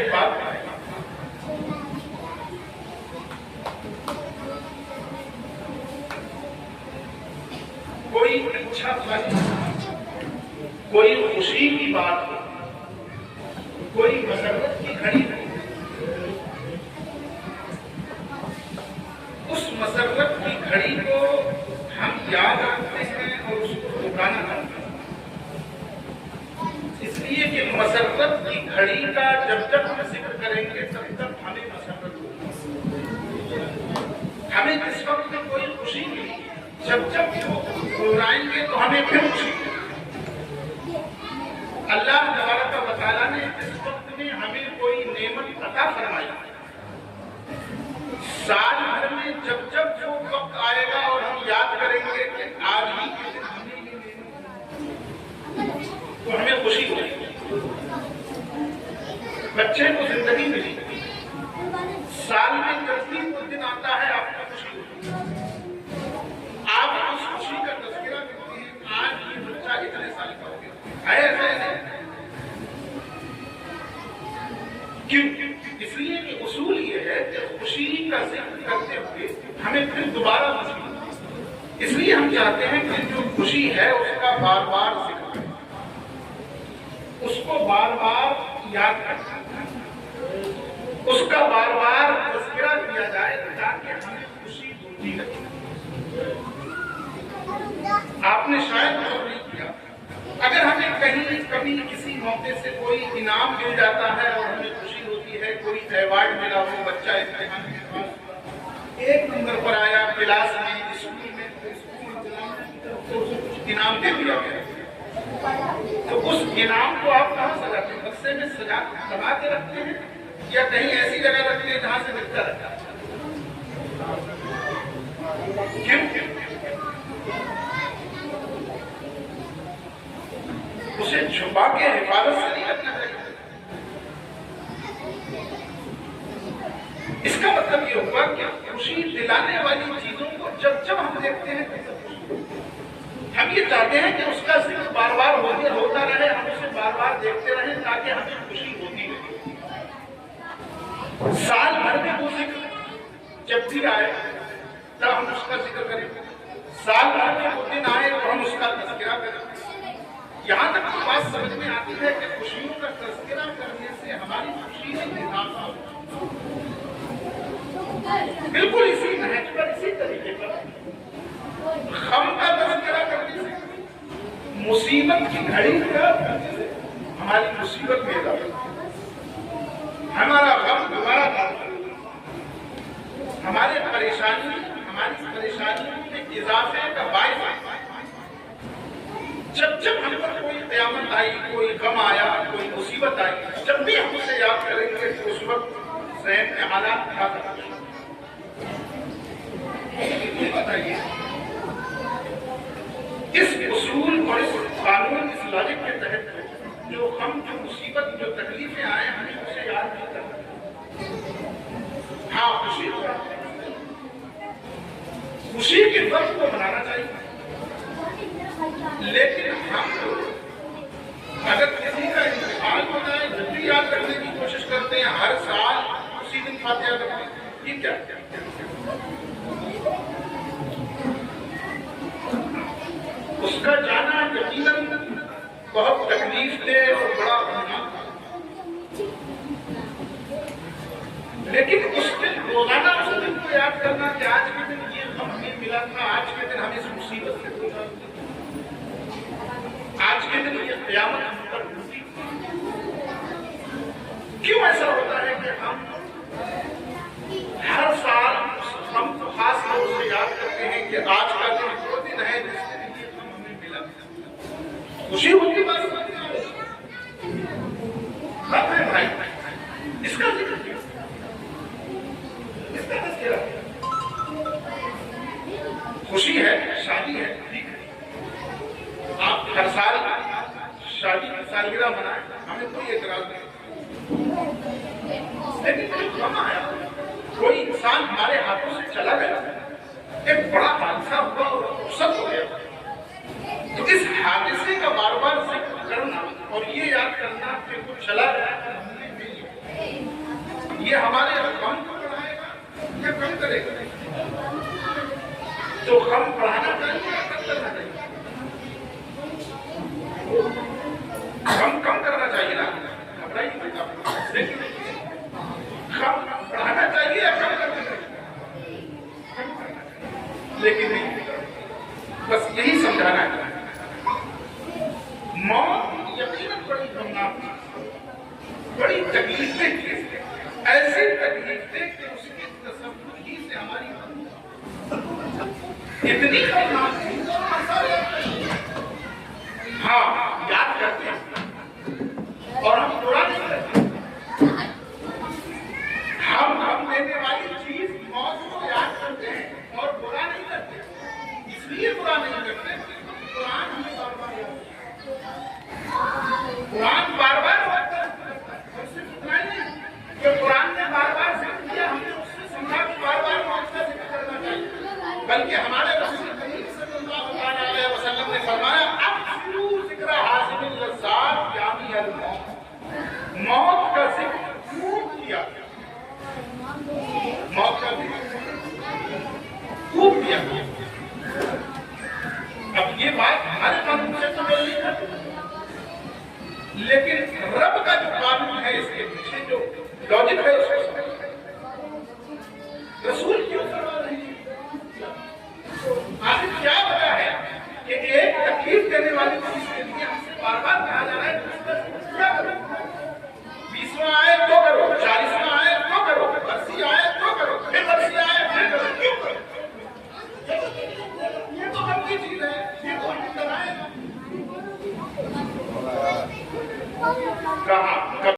एक बात बताइए, कोई अच्छा फल, कोई खुशी की बात हो, कोई मसरत की घड़ी हो, उस मसरत की घड़ी को हम याद रखते हैं और उसको दोहराना करते हैं, इसलिए कि मसरत की घड़ी का जब जब हम जिक्र करेंगे तब तक हमें मसरत होगी। हमें जिस वक्त में कोई खुशी मिली, जब जब वो दोहराएंगे तो हमें फिर खुशी मिलेगी। अल्लाह तबारक व तआला ने जिस वक्त में हमें कोई नेमत अता फरमाई, साल भर में जब जब वो वक्त आएगा और हम याद करेंगे कि आज ही के दिन हमने ये नेमत, तो हमें खुशी होगी। बच्चे को जिंदगी मिली, साल में जब भी वो दिन आता है आपको खुशी होगी। आप उस खुशी का तज़किरा करते हैं, आज ये बच्चा इतने साल का हो गया, ऐसे क्यों? इसलिए कि उसूल ये है कि खुशी का जिक्र करते हुए हमें फिर दोबारा खुशी होगी। इसलिए हम चाहते हैं कि जो खुशी है उसका बार बार जिक्र करें, उसको बार बार याद करें, उसका बार बार तज़किरा किया जाए ताकि हमें खुशी होती रहे। आपने शायद गौर नहीं किया, अगर हमें कहीं कभी किसी मौके से कोई इनाम मिल जाता है और हमें खुशी होती है, कोई अवार्ड मिला हो, बच्चा इम्तिहान में पास 1 नंबर पर आया, क्लास में, स्कूल में, तो उसे कुछ इनाम दे दिया गया, तो उस इनाम को आप कहाँ सजाते हैं? बक्से में सजा के रखते हैं या कहीं ऐसी जगह रखते हैं जहां से मिलता रहता है? क्यों? उसे छुपा के हिफाजत से नहीं रखना चाहिए। इसका मतलब ये हुआ कि खुशी दिलाने वाली चीजों को जब जब हम देखते हैं हम ये चाहते हैं कि उसका जिक्र बार बार होता रहे, हम उसे बार बार देखते रहें ताकि हमें खुशी होती रहे। साल भर में वो जिक्र जब भी आए तब हम उसका जिक्र करें, साल भर में वो दिन आए तो हम उसका तज़किरा करें। यहाँ तक तो बात समझ में आती है कि खुशियों का तज़किरा करने से हमारी खुशी में इजाफा होता है। बिल्कुल इसी नहज पर, इसी तरीके पर गम का तज़किरा करने से, मुसीबत की घड़ी का करने से हमारी मुसीबत में इजाफा होता है। हमारा गम दोबारा आता है, हमारी परेशानी में इजाफे का बायस आता है। जब जब हम पर कोई क़यामत आई, कोई गम आया, कोई मुसीबत आई, जब भी हम उसे याद करेंगे तो उस वक्त ज़हन में हालात क्या बताइए। इस उसूल और इस कानून, इस लॉजिक के तहत जो हम, जो मुसीबत, जो तकलीफें आए, हमें उसे याद नहीं करना। हाँ, खुशी के वक्त को मनाना चाहिए, लेकिन हम अगर किसी का इंतकाल हो जाए जब भी याद करने की कोशिश करते हैं, हर साल उसी दिन फातिहा करते हैं, ये क्या? उसका जाना यकीनन बहुत तकलीफ दे और बड़ा होना, लेकिन उस दिन रोजाना उस दिन को याद करना कि आज के दिन ये हमें मिला था, आज के दिन हम इस मुसीबत से गुजरे, आज के दिन ये क़यामत हम पर टूटी। क्यों ऐसा होता है कि हम हर साल हम तो खास तौर से याद करते हैं कि आज का दिन वो दिन है जिस दिन ये हमें मिला? खुशी होती बात है भाई, इसका जिक्र क्यों? इसका तज़किरा खुशी है, शादी है, ठीक है, आप हर साल शादी की सालगिरह मनाएं, हमें कोई एतराज नहीं, लेकिन कोई गम आया, कोई इंसान हमारे हाथों से चला गया, एक बड़ा हादसा हुआ और सब हो गया, तो इस हादसे का बार बार जिक्र करना और ये याद करना कि कुछ चला गया, हमने नहीं, ये हमारे हम को पढ़ाएगा या कम करेगा? तो हम पढ़ाना चाहिए या कम करना चाहिए? हम कम करना चाहिए ना, हम पढ़ाना चाहिए या कम करना चाहिए? लेकिन नहीं, बस यही समझाना है। मौत यकीनन बड़ी खतरनाक, बड़ी तकलीफें, ऐसी तकलीफें कि उसके तसव्वुर ही से हमारी इतनी खतरनाक थी। हाँ, याद करते हैं और हम बुरा नहीं करते। हम देने वाली चीज मौत को याद करते हैं और बुरा नहीं करते। इसलिए बुरा नहीं करते, कुरान हमें बार-बार याद करता है। कुरान बार-बार याद करता है। सिर्फ इतना ही नहीं कि कुरान ने बार-बार जिक्र किया, हमने उससे समझा कि बार-बार मौत का जिक्र करना चाहिए, बल्कि हमारे रसूल करीम सल्लल्लाहु अलैहि वसल्लम ने फरमाया, अक्सरू जिक्र हासिल लज़्ज़ात यानी अल-मौत। मौत का जिक्र खूब किया, मौत का जिक्र खूब किया। अब ये बात हमारे कानून से तो नहीं है, लेकिन रब का जो कानून है, इसके पीछे जो लॉजिक है, उसको रसूल क्यों करवा रहे हैं? आखिर क्या वजह है कि एक तकलीफ देने वाली चीज के लिए हमसे बार-बार कहा जा रहा है, 20वां आए तो करो, 40वां आए तो करो, 80 आए तो करो, फिर 80 आए फिर करो, क्यों करो? ये तो हम की चीज है, ये तो हम कराएगा। कहा